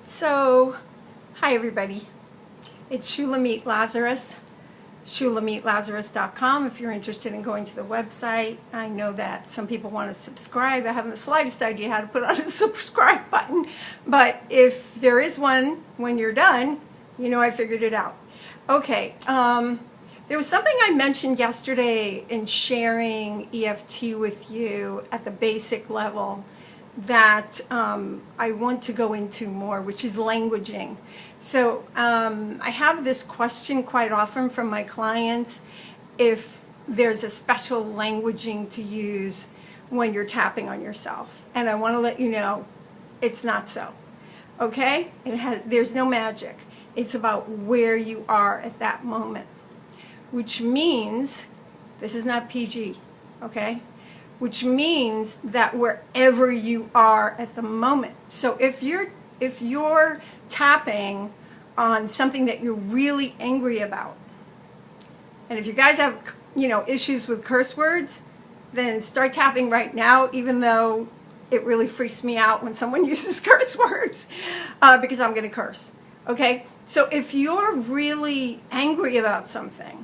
So, hi everybody. It's Shulamit Lazarus, ShulamitLazarus.com if you're interested in going to the website. I know that some people want to subscribe. I haven't the slightest idea how to put on a subscribe button, but if there is one when you're done, you know I figured it out. Okay, there was something I mentioned yesterday in sharing EFT with you at the basic level that I want to go into more, which is languaging. So I have this question quite often from my clients, if there's a special languaging to use when you're tapping on yourself. And I want to let you know, it's not so. Okay? There's no magic. It's about where you are at that moment. Which means, this is not PG, okay? Which means that wherever you are at the moment. So if you're tapping on something that you're really angry about, and if you guys have issues with curse words, then start tapping right now, even though it really freaks me out when someone uses curse words, because I'm going to curse. Okay? So if you're really angry about something,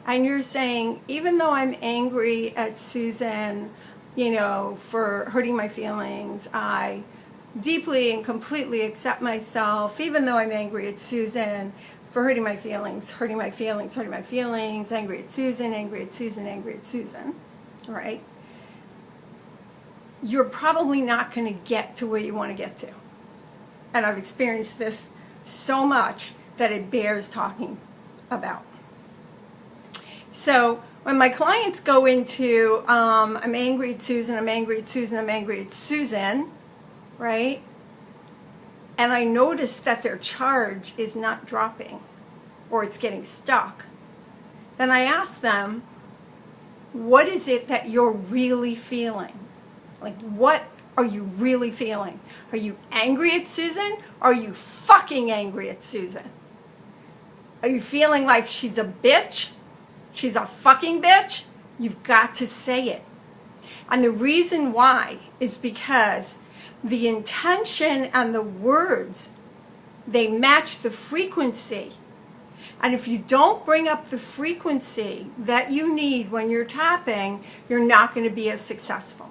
and you're saying, even though I'm angry at Susan, for hurting my feelings, I deeply and completely accept myself, even though I'm angry at Susan for hurting my feelings, hurting my feelings, angry at Susan, angry at Susan, angry at Susan, all right? You're probably not going to get to where you want to get to. And I've experienced this so much that it bears talking about. So when my clients go into, I'm angry at Susan, I'm angry at Susan, I'm angry at Susan, right? And I notice that their charge is not dropping or it's getting stuck. Then I ask them, what is it that you're really feeling? Like, what are you really feeling? Are you angry at Susan? Or are you fucking angry at Susan? Are you feeling like she's a bitch? She's a fucking bitch? You've got to say it. And the reason why is because the intention and the words, they match the frequency. And if you don't bring up the frequency that you need when you're tapping, you're not going to be as successful.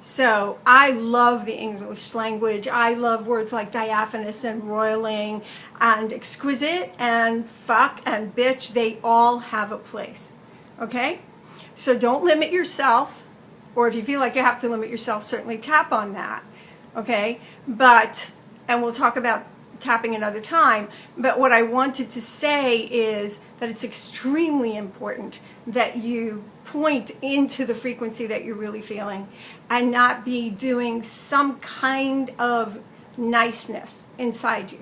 So I love the English language. I love words like diaphanous and roiling and exquisite and fuck and bitch. They all have a place. Okay? So don't limit yourself. Or if you feel like you have to limit yourself, certainly tap on that. Okay? And we'll talk about tapping another time. But what I wanted to say is that it's extremely important that you point into the frequency that you're really feeling and not be doing some kind of niceness inside you,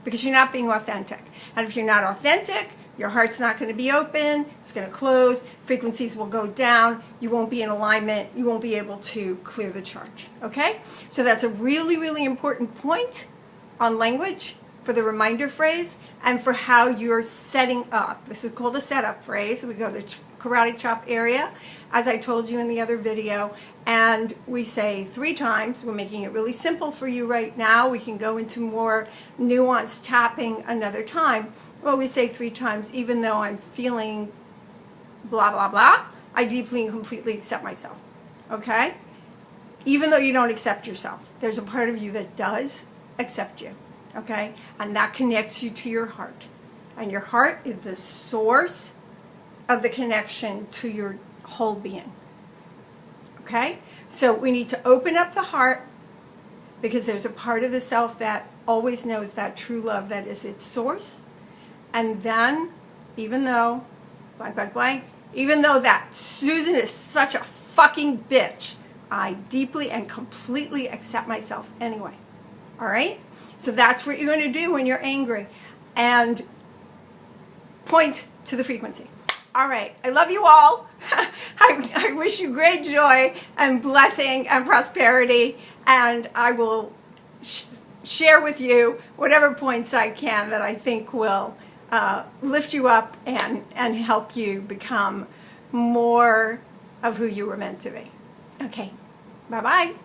because you're not being authentic. And if you're not authentic, your heart's not going to be open, it's going to close, frequencies will go down, you won't be in alignment, you won't be able to clear the charge. Okay? So that's a really, really important point on language for the reminder phrase and for how you're setting up. This is called the setup phrase. We go to the karate chop area, as I told you in the other video, and we say 3 times. We're making it really simple for you right now. We can go into more nuanced tapping another time. Well, we say 3 times, even though I'm feeling blah, blah, blah, I deeply and completely accept myself. Okay? Even though you don't accept yourself, there's a part of you that does accept you. Okay? And that connects you to your heart. And your heart is the source of the connection to your whole being. Okay? So we need to open up the heart, because there's a part of the self that always knows that true love that is its source. And then, even though, blank, blank, blank, even though that Susan is such a fucking bitch, I deeply and completely accept myself anyway. All right? So that's what you're going to do when you're angry. And point to the frequency. All right. I love you all. I wish you great joy and blessing and prosperity. And I will share with you whatever points I can that I think will lift you up and help you become more of who you were meant to be. Okay. Bye-bye.